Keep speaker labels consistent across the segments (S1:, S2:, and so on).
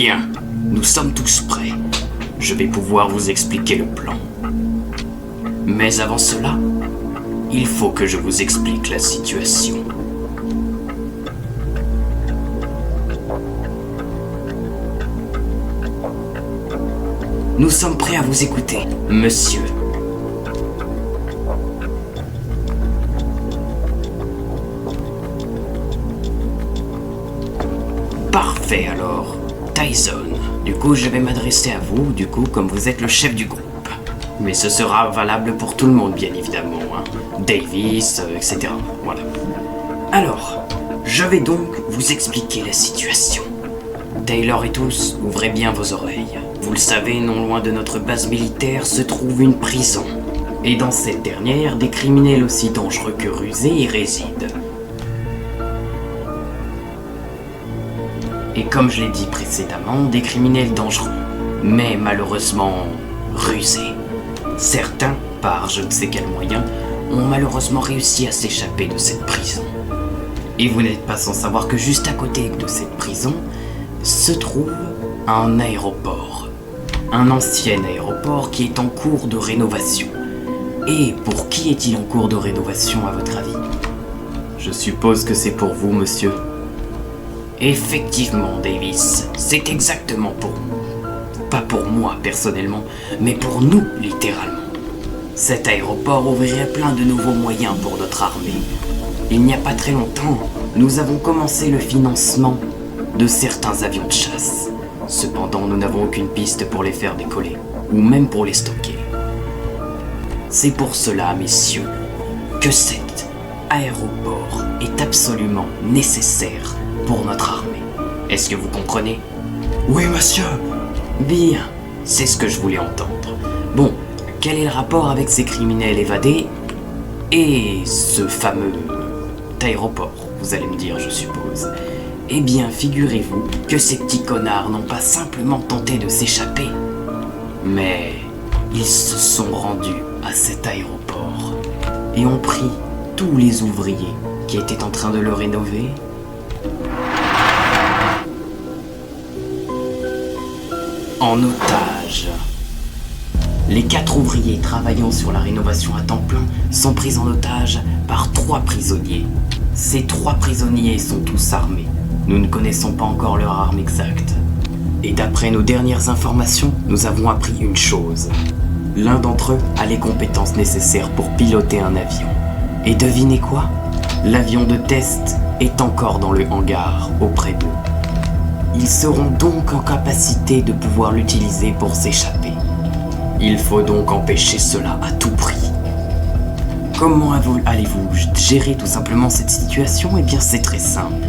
S1: Bien, nous sommes tous prêts. Je vais pouvoir vous expliquer le plan. Mais avant cela, il faut que je vous explique la situation. Nous sommes prêts à vous écouter, monsieur. Parfait alors, Tyson. Du coup, je vais m'adresser à vous, comme vous êtes le chef du groupe. Mais ce sera valable pour tout le monde, bien évidemment, hein. Davis, etc. Voilà. Alors, je vais donc vous expliquer la situation. Taylor et tous, ouvrez bien vos oreilles. Vous le savez, non loin de notre base militaire se trouve une prison. Et dans cette dernière, des criminels aussi dangereux que rusés y résident. Et comme je l'ai dit précédemment, des criminels dangereux, mais malheureusement rusés. Certains, par je ne sais quel moyen, ont malheureusement réussi à s'échapper de cette prison. Et vous n'êtes pas sans savoir que juste à côté de cette prison se trouve un aéroport. Un ancien aéroport qui est en cours de rénovation. Et pour qui est-il en cours de rénovation à votre avis? Je suppose que c'est pour vous, monsieur. Effectivement, Davis, c'est exactement pour nous. Pas pour moi, personnellement, mais pour nous, littéralement. Cet aéroport ouvrirait plein de nouveaux moyens pour notre armée. Il n'y a pas très longtemps, nous avons commencé le financement de certains avions de chasse. Cependant, nous n'avons aucune piste pour les faire décoller, ou même pour les stocker. C'est pour cela, messieurs, que cet aéroport est absolument nécessaire pour notre armée. Est-ce que vous comprenez?
S2: Oui, monsieur.
S1: Bien, c'est ce que je voulais entendre. Bon, quel est le rapport avec ces criminels évadés et ce fameux aéroport, vous allez me dire, je suppose. Eh bien, figurez-vous que ces petits connards n'ont pas simplement tenté de s'échapper, mais ils se sont rendus à cet aéroport et ont pris tous les ouvriers qui étaient en train de le rénover en otage. Les 4 ouvriers travaillant sur la rénovation à temps plein sont pris en otage par 3 prisonniers. Ces 3 prisonniers sont tous armés. Nous ne connaissons pas encore leur arme exacte. Et d'après nos dernières informations, nous avons appris une chose. L'un d'entre eux a les compétences nécessaires pour piloter un avion. Et devinez quoi? L'avion de test est encore dans le hangar auprès d'eux. Ils seront donc en capacité de pouvoir l'utiliser pour s'échapper. Il faut donc empêcher cela à tout prix. Comment allez-vous gérer tout simplement cette situation? Eh bien, c'est très simple.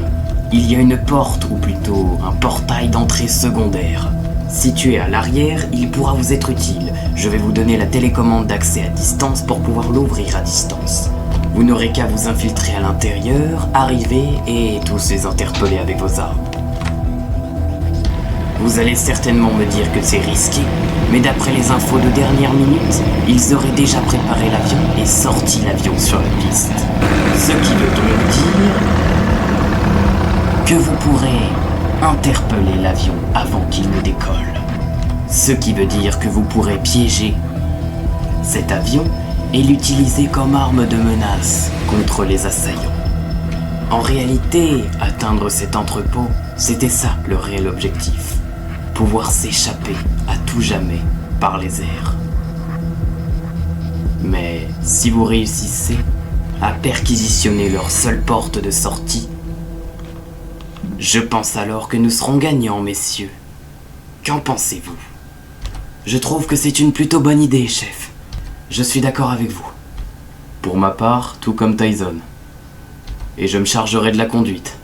S1: Il y a une porte, ou plutôt un portail d'entrée secondaire. Situé à l'arrière, il pourra vous être utile. Je vais vous donner la télécommande d'accès à distance pour pouvoir l'ouvrir à distance. Vous n'aurez qu'à vous infiltrer à l'intérieur, arriver et tous les interpeller avec vos armes. Vous allez certainement me dire que c'est risqué, mais d'après les infos de dernière minute, ils auraient déjà préparé l'avion et sorti l'avion sur la piste. Ce qui veut donc dire que vous pourrez interpeller l'avion avant qu'il ne décolle. Ce qui veut dire que vous pourrez piéger cet avion et l'utiliser comme arme de menace contre les assaillants. En réalité, atteindre cet entrepôt, c'était ça le réel objectif. Pouvoir s'échapper à tout jamais par les airs. Mais si vous réussissez à perquisitionner leur seule porte de sortie, je pense alors que nous serons gagnants, messieurs. Qu'en pensez-vous? Je trouve que c'est une plutôt bonne idée, chef. Je suis d'accord avec vous. Pour ma part, tout comme Tyson. Et je me chargerai de la conduite.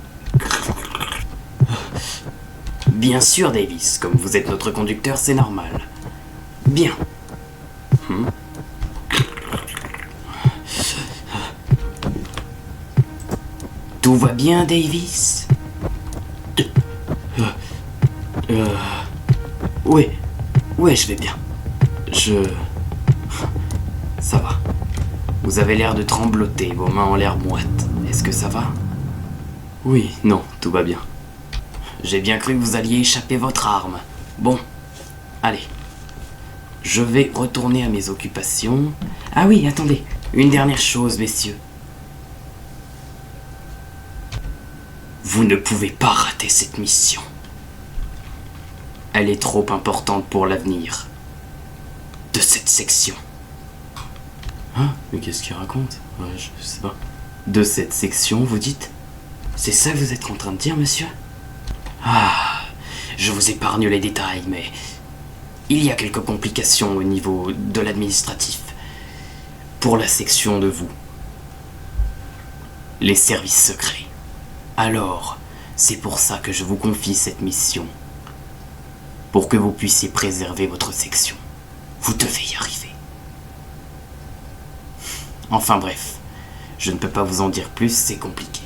S1: Bien sûr, Davis, comme vous êtes notre conducteur, c'est normal. Bien. Tout va bien, Davis? Oui, je vais bien. Ça va. Vous avez l'air de trembloter, vos mains ont l'air moites. Est-ce que ça va? Oui, non, tout va bien. j'ai bien cru que vous alliez échapper votre arme. Bon, allez. Je vais retourner à mes occupations. Ah oui, attendez, une dernière chose, messieurs. Vous ne pouvez pas rater cette mission. Elle est trop importante pour l'avenir de cette section. Hein? Mais qu'est-ce qu'il raconte? Ouais, je sais pas. De cette section, vous dites? C'est ça que vous êtes en train de dire, monsieur? Ah, je vous épargne les détails, mais il y a quelques complications au niveau de l'administratif pour la section de vous. Les services secrets. Alors, c'est pour ça que je vous confie cette mission. Pour que vous puissiez préserver votre section. Vous devez y arriver. Enfin bref, je ne peux pas vous en dire plus, c'est compliqué.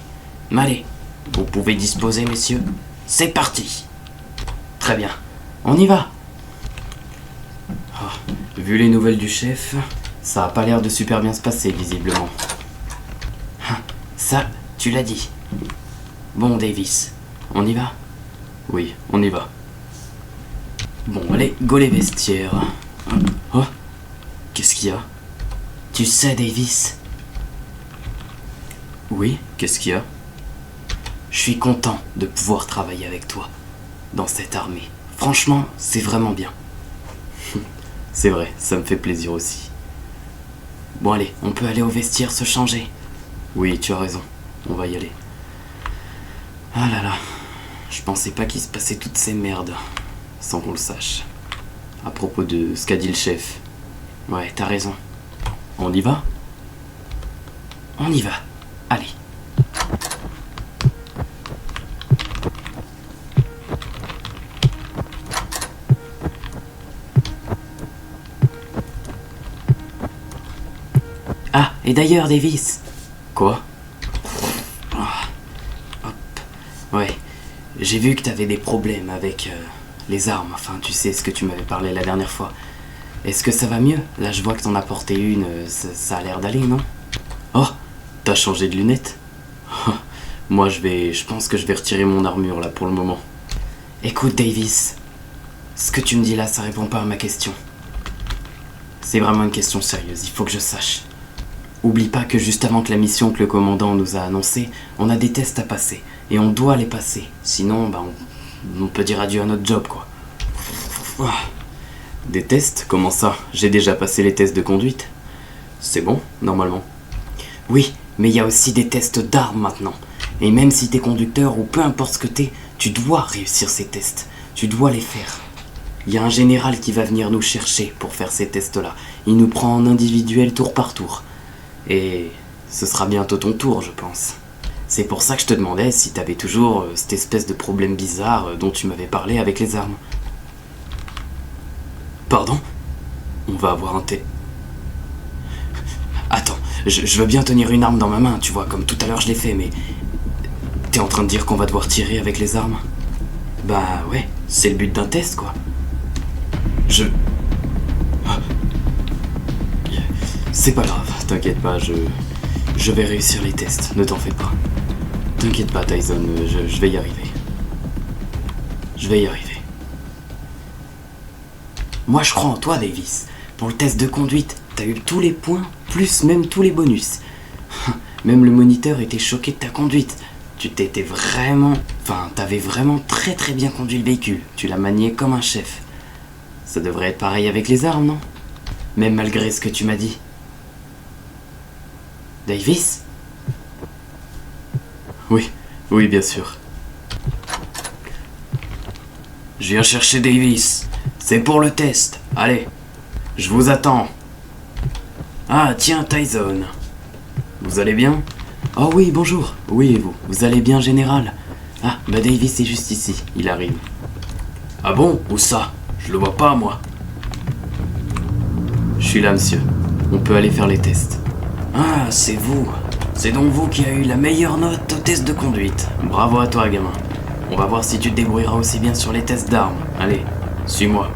S1: Mais allez, vous pouvez disposer, messieurs. C'est parti. Très bien, on y va. Oh, vu les nouvelles du chef, ça a pas l'air de super bien se passer, visiblement. Ça, tu l'as dit. Bon, Davis, on y va? Oui, on y va. Bon, allez, go les vestiaires. Oh, qu'est-ce qu'il y a? Tu sais, Davis? Oui, qu'est-ce qu'il y a? Je suis content de pouvoir travailler avec toi dans cette armée. Franchement, c'est vraiment bien. C'est vrai, ça me fait plaisir aussi. Bon allez, on peut aller au vestiaire se changer. Oui, tu as raison, on va y aller. Ah là là, je pensais pas qu'il se passait toutes ces merdes sans qu'on le sache. À propos de ce qu'a dit le chef. Ouais, t'as raison. On y va? On y va. Allez. Ah, et d'ailleurs, Davis. Quoi? Hop. Ouais, j'ai vu que t'avais des problèmes avec les armes. Enfin, tu sais ce que tu m'avais parlé la dernière fois. Est-ce que ça va mieux? Là, je vois que t'en as porté une. Ça a l'air d'aller, non? Oh, t'as changé de lunettes? Moi, je pense que je vais retirer mon armure, là, pour le moment. Écoute, Davis. Ce que tu me dis là, ça répond pas à ma question. C'est vraiment une question sérieuse, il faut que je sache. Oublie pas que juste avant que la mission que le commandant nous a annoncée, on a des tests à passer. Et on doit les passer. Sinon, on peut dire adieu à notre job, quoi. Des tests? Comment ça? J'ai déjà passé les tests de conduite. C'est bon, normalement. Oui, mais il y a aussi des tests d'armes maintenant. Et même si t'es conducteur ou peu importe ce que t'es, tu dois réussir ces tests. Tu dois les faire. Il y a un général qui va venir nous chercher pour faire ces tests-là. Il nous prend en individuel tour par tour. Et ce sera bientôt ton tour, je pense. C'est pour ça que je te demandais si t'avais toujours cette espèce de problème bizarre dont tu m'avais parlé avec les armes. Pardon? On va avoir un thé. Attends, je veux bien tenir une arme dans ma main, tu vois, comme tout à l'heure je l'ai fait, mais... T'es en train de dire qu'on va devoir tirer avec les armes? Bah ouais, c'est le but d'un test, quoi. C'est pas grave, t'inquiète pas, je vais réussir les tests, ne t'en fais pas. T'inquiète pas, Tyson, je vais y arriver. Je vais y arriver. Moi, je crois en toi, Davis. Pour le test de conduite, t'as eu tous les points, plus même tous les bonus. Même le moniteur était choqué de ta conduite. T'avais vraiment très très bien conduit le véhicule. Tu l'as manié comme un chef. Ça devrait être pareil avec les armes, non? Même malgré ce que tu m'as dit. Davis? Oui, bien sûr. Je viens chercher Davis. C'est pour le test. Allez, je vous attends. Ah, tiens, Tyson. Vous allez bien? Oh oui, bonjour. Oui, et vous? Vous allez bien, général? Ah, Davis est juste ici. Il arrive. Ah bon? Où ça? Je le vois pas, moi. Je suis là, monsieur. On peut aller faire les tests. Ah, c'est vous. C'est donc vous qui avez eu la meilleure note au test de conduite. Bravo à toi, gamin. On va voir si tu te débrouilleras aussi bien sur les tests d'armes. Allez, suis-moi.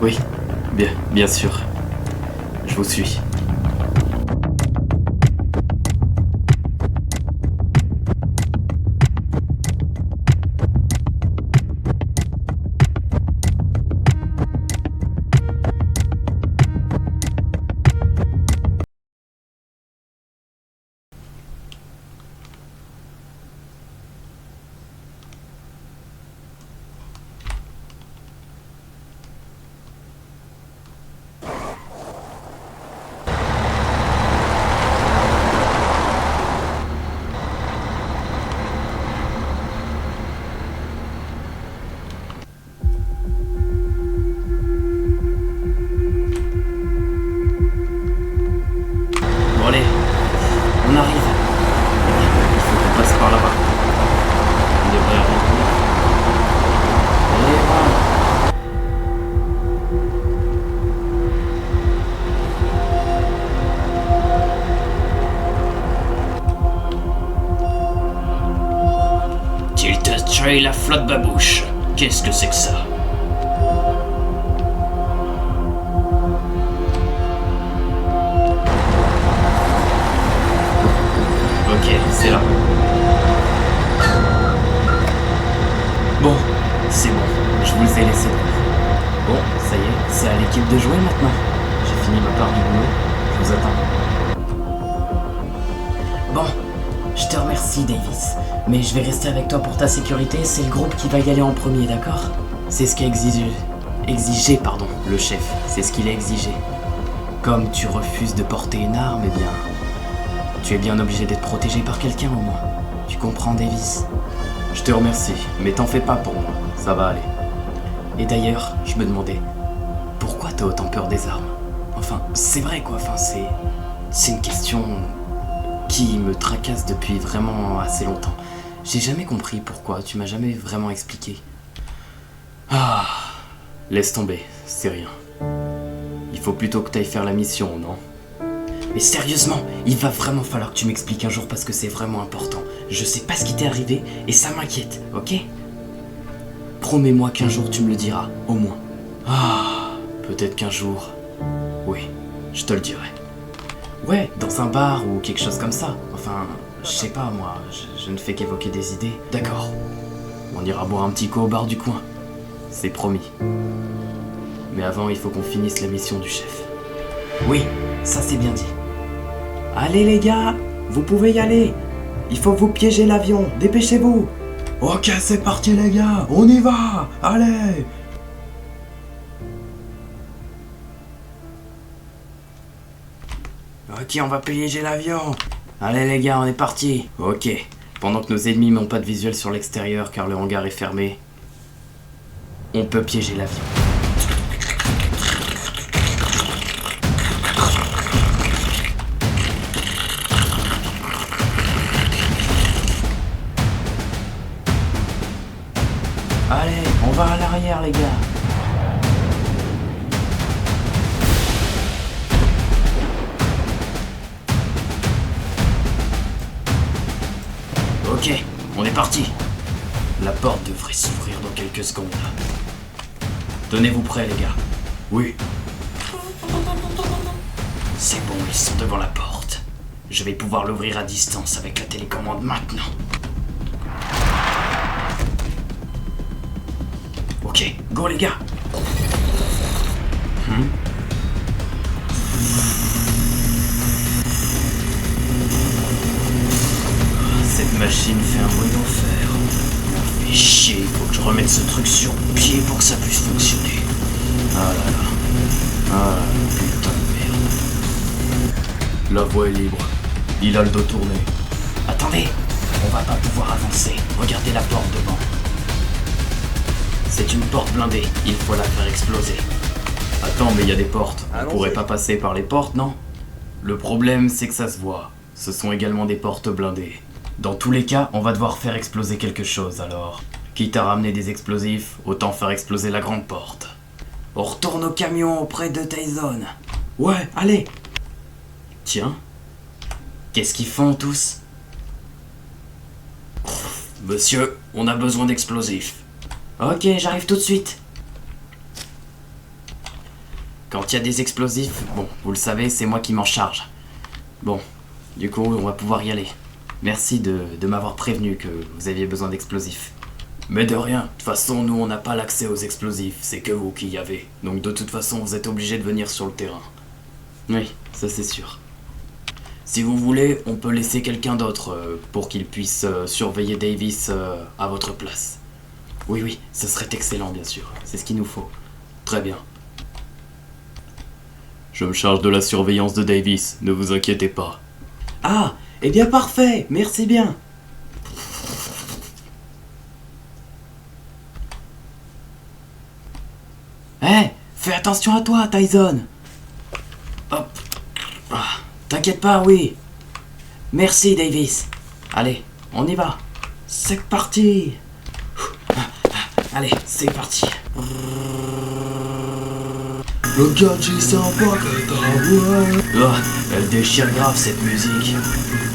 S1: Oui, bien sûr. Je vous suis. Accueille la flotte babouche. Qu'est-ce que c'est que ça? Ok, c'est là. Bon, c'est bon, je vous ai laissé. Bon, ça y est, c'est à l'équipe de jouer maintenant. J'ai fini ma part du boulot, je vous attends. Bon, je te remercie Davis, mais je vais rester avec toi pour ta sécurité, c'est le groupe qui va y aller en premier, d'accord? C'est ce qu'a exigé le chef, c'est ce qu'il a exigé. Comme tu refuses de porter une arme, eh bien, tu es bien obligé d'être protégé par quelqu'un au moins. Tu comprends, Davis? Je te remercie, mais t'en fais pas pour moi, ça va aller. Et d'ailleurs, je me demandais, pourquoi t'as autant peur des armes? Enfin, c'est vrai quoi, c'est une question qui me tracasse depuis vraiment assez longtemps. J'ai jamais compris pourquoi, tu m'as jamais vraiment expliqué. Ah, laisse tomber, c'est rien. Il faut plutôt que t'ailles faire la mission, non? Mais sérieusement, il va vraiment falloir que tu m'expliques un jour parce que c'est vraiment important. Je sais pas ce qui t'est arrivé et ça m'inquiète, ok? Promets-moi qu'un jour tu me le diras, au moins. Ah, peut-être qu'un jour... Oui, je te le dirai. Ouais, dans un bar ou quelque chose comme ça. Enfin, je sais pas moi, je ne fais qu'évoquer des idées. D'accord. On ira boire un petit coup au bar du coin. C'est promis. Mais avant, il faut qu'on finisse la mission du chef. Oui, ça c'est bien dit. Allez les gars, vous pouvez y aller. Il faut que vous piégez l'avion, dépêchez-vous. Ok, c'est parti les gars, on y va. Allez. Ok, on va piéger l'avion. Allez les gars, on est parti. Ok, pendant que nos ennemis n'ont pas de visuel sur l'extérieur car le hangar est fermé, on peut piéger l'avion. Allez, on va à l'arrière les gars. Ok, on est parti. La porte devrait s'ouvrir dans quelques secondes. Tenez-vous prêts les gars. Oui. C'est bon, ils sont devant la porte. Je vais pouvoir l'ouvrir à distance avec la télécommande maintenant. Ok, go les gars. Cette machine fait un bruit d'enfer. Fait chier, il faut que je remette ce truc sur pied pour que ça puisse fonctionner. Ah là là. Ah putain de merde. La voie est libre. Il a le dos tourné. Attendez, on va pas pouvoir avancer. Regardez la porte devant. C'est une porte blindée, il faut la faire exploser. Attends, mais il y a des portes. On pourrait pas passer par les portes, non? Le problème, c'est que ça se voit. Ce sont également des portes blindées. Dans tous les cas, on va devoir faire exploser quelque chose, alors. Quitte à ramener des explosifs, autant faire exploser la grande porte. On retourne au camion auprès de Tyson. Ouais, allez. Tiens. Qu'est-ce qu'ils font tous? Monsieur, on a besoin d'explosifs. Ok, j'arrive tout de suite. Quand il y a des explosifs, bon, vous le savez, c'est moi qui m'en charge. Bon, du coup, on va pouvoir y aller. Merci de m'avoir prévenu que vous aviez besoin d'explosifs. Mais de rien, de toute façon, nous on n'a pas l'accès aux explosifs, c'est que vous qui y avez. Donc de toute façon, vous êtes obligés de venir sur le terrain. Oui, ça c'est sûr. Si vous voulez, on peut laisser quelqu'un d'autre pour qu'il puisse surveiller Davis à votre place. Oui, oui, ce serait excellent bien sûr, c'est ce qu'il nous faut. Très bien. Je me charge de la surveillance de Davis, ne vous inquiétez pas. Ah, eh bien parfait, merci bien. Hé, fais attention à toi, Tyson. Hop. Ah, t'inquiète pas, oui. Merci, Davis. Allez, on y va. C'est parti. Allez, c'est parti.
S2: Le gadget sympa que t'as, ouais.
S1: Oh, elle déchire grave cette musique.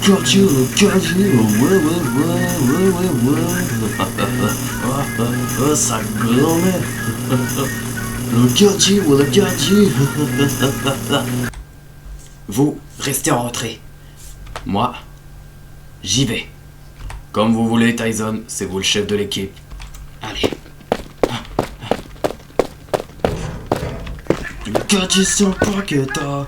S2: Le gadget, ouais. Oh, ça grand-mère. Le gadget, ouais, le gadget.
S1: Vous, restez en retrait. Moi, j'y vais. Comme vous voulez, Tyson, c'est vous le chef de l'équipe. Allez.
S2: Le gadget sympa que t'as.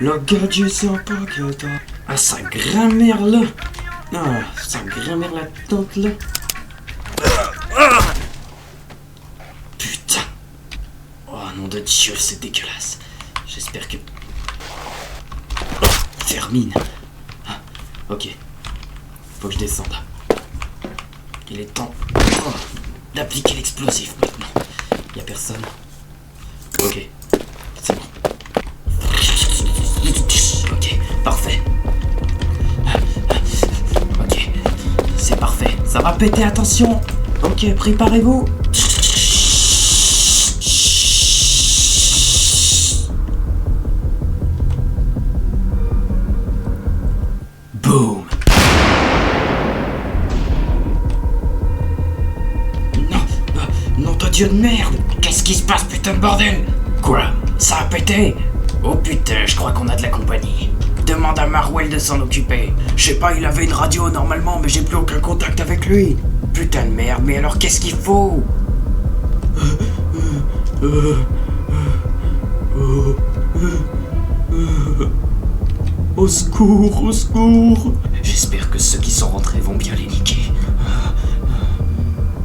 S2: Le gadget sympa que t'as.
S1: Ah, sa grand-mère là. Ah, sa grand-mère la tante là. Putain. Oh, nom de Dieu, c'est dégueulasse. J'espère que... Oh, Fermine. Ah, ok. Faut que je descende. Il est temps d'appliquer l'explosif maintenant. Y a personne. Ok. C'est bon. Ok, parfait. Ok, c'est parfait. Ça va péter, attention. Ok, préparez-vous. Boum. Nom de Dieu de merde. Qu'est-ce qui se passe, putain de bordel? Quoi? Ça a pété? Oh putain, je crois qu'on a de la compagnie. Demande à Marwell de s'en occuper. Je sais pas, il avait une radio normalement, mais j'ai plus aucun contact avec lui. Putain de merde, mais alors qu'est-ce qu'il faut? Au secours, au secours. J'espère que ceux qui sont rentrés vont bien les niquer.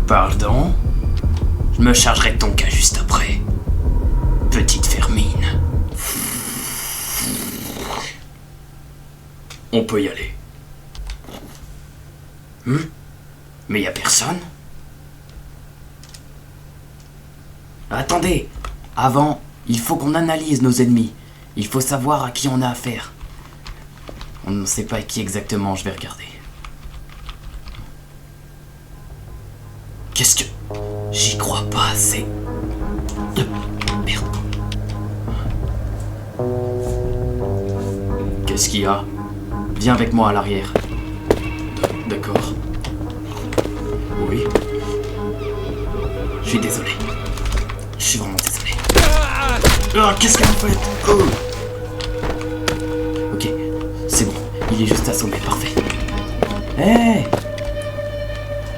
S1: Pardon? Je me chargerai de ton cas juste après. Petite Fermine. On peut y aller. Mais y a personne? Attendez! Avant, il faut qu'on analyse nos ennemis. Il faut savoir à qui on a affaire. On ne sait pas à qui exactement, je vais regarder. Qu'est-ce que... J'y crois pas assez. Merde. Qu'est-ce qu'il y a? Viens avec moi à l'arrière. D'accord. Oui. Je suis désolé. Je suis vraiment désolé. Ah, qu'est-ce que vous faites? Oh. Ok, c'est bon. Il est juste assommé, parfait. Hé!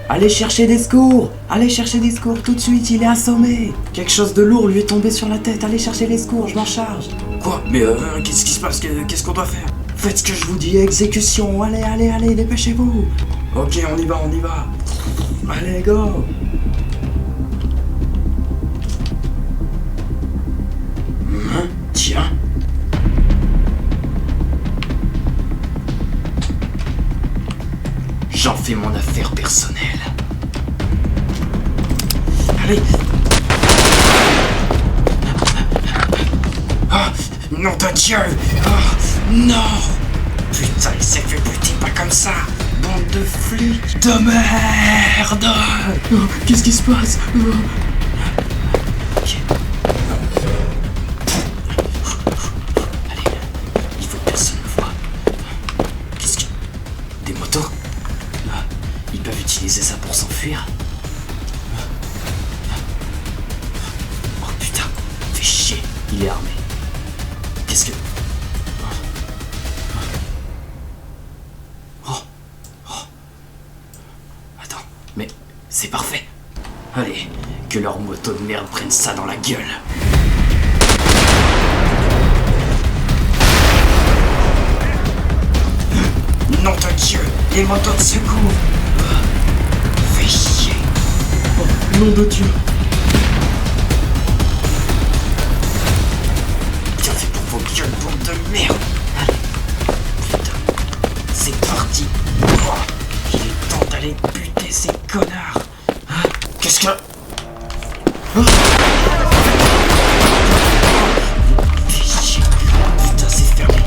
S1: Allez chercher des secours! Allez chercher des secours tout de suite, il est assommé! Quelque chose de lourd lui est tombé sur la tête, allez chercher les secours, je m'en charge! Quoi? Mais qu'est-ce qui se passe? Qu'est-ce qu'on doit faire? Faites ce que je vous dis, exécution! Allez, dépêchez-vous! Ok, on y va! Allez, go! Tiens! J'en fais mon affaire personnelle. Allez! Ah! Nom de Dieu! Ah! Non! Putain, il s'est fait buter pas comme ça! Bande de flics! De merde!
S2: Oh, qu'est-ce qui se passe?
S1: Ok. Allez, il faut que personne me voie. Qu'est-ce que... Des motos? Ils peuvent utiliser ça pour s'enfuir. Oh putain, fais chier, il est armé. Qu'est-ce que... Oh. Attends, mais c'est parfait. Allez, que leur moto de merde prenne ça dans la gueule. Nom de Dieu, les motos de secours. Fais chier.
S2: Oh, nom de Dieu.
S1: Bien fait pour vos gueules, bande de merde. Allez. Putain. C'est parti. Oh, il est temps d'aller buter ces connards. Hein? Qu'est-ce que... Oh. Fais chier. Putain, c'est fermé.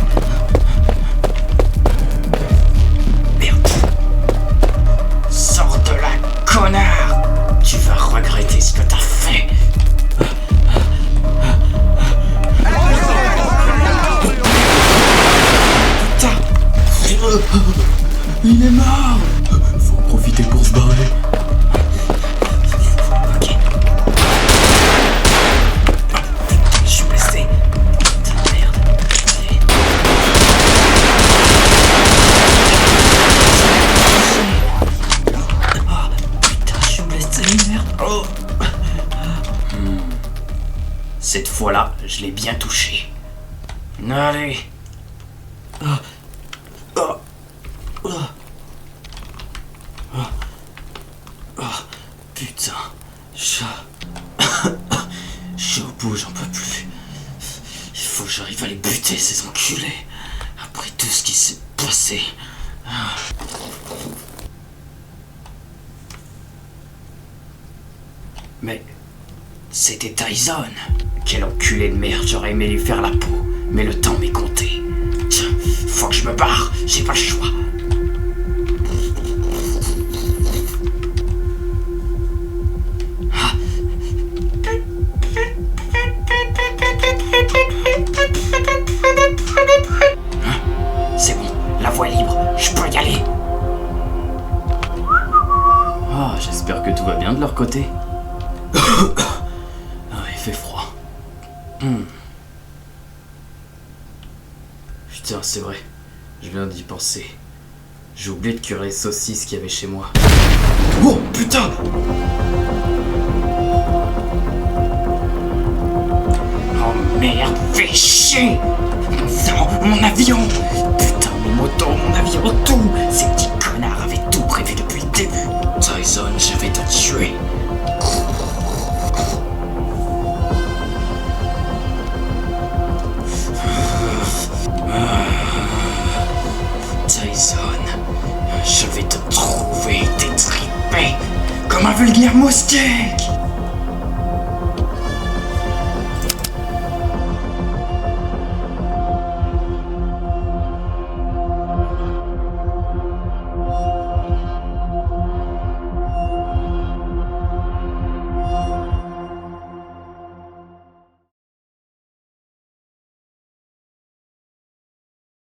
S1: Merde. Sors de là, connard. Tu vas regretter ce
S2: Il est mort. Faut en profiter pour se barrer.
S1: Ok. Oh, putain, je suis blessé. Putain, merde. Allez. Oh, putain, je suis blessé, merde. Oh. Cette fois-là, je l'ai bien touché. Allez. Putain, je suis au bout, j'en peux plus. Il faut que j'arrive à les buter, ces enculés. Après tout ce qui s'est passé. Mais c'était Tyson. Quel enculé de merde, j'aurais aimé lui faire la peau. Mais le temps m'est compté. Tiens, faut que je me barre, j'ai pas le choix. C'est bon, la voie est libre, je peux y aller. Ah, j'espère que tout va bien de leur côté. Ah, il fait froid. Putain, c'est vrai, je viens d'y penser. J'ai oublié de cuire les saucisses qu'il y avait chez moi. Oh, putain! Oh merde, fais chier! Non, mon avion! Putain, mes motos, mon avion, tout! Ces petits connards avaient tout prévu depuis le début! Tyson, je vais te tuer! Tyson, je vais te trouver détripé comme un vulgaire moustique!